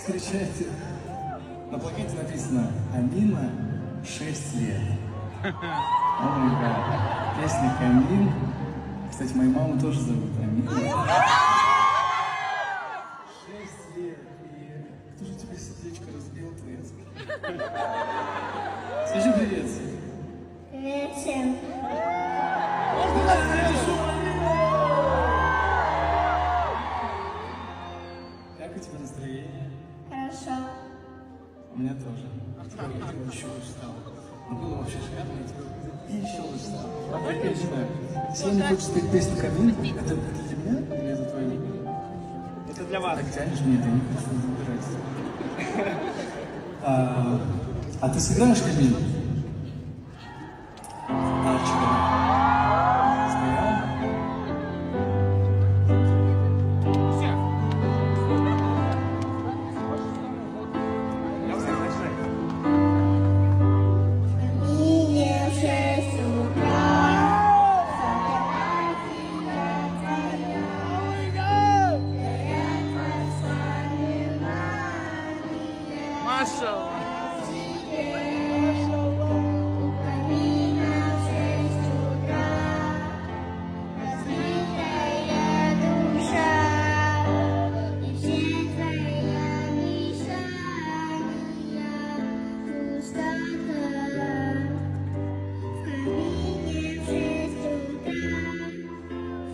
Встречайте. На плакате написано «Амина 6 лет». О май гад. Песня «Камин». Кстати, мою маму тоже зовут Амина. 6 лет. И кто же тебе сердечко разбил, твоя? Скажи привет. Привет всем. Как у тебя настроение? Хорошо. У меня тоже. Я еще лучше стало. Было вообще шикарно, и еще лучше стало. Я не знаю. Сегодня хочешь спеть песню «Камин». Это для меня или это твоя? Это для вас. Так тянешь мне, ты не хочешь забирать. А ты сыграешь «Камин»? А что?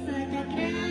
Фотографии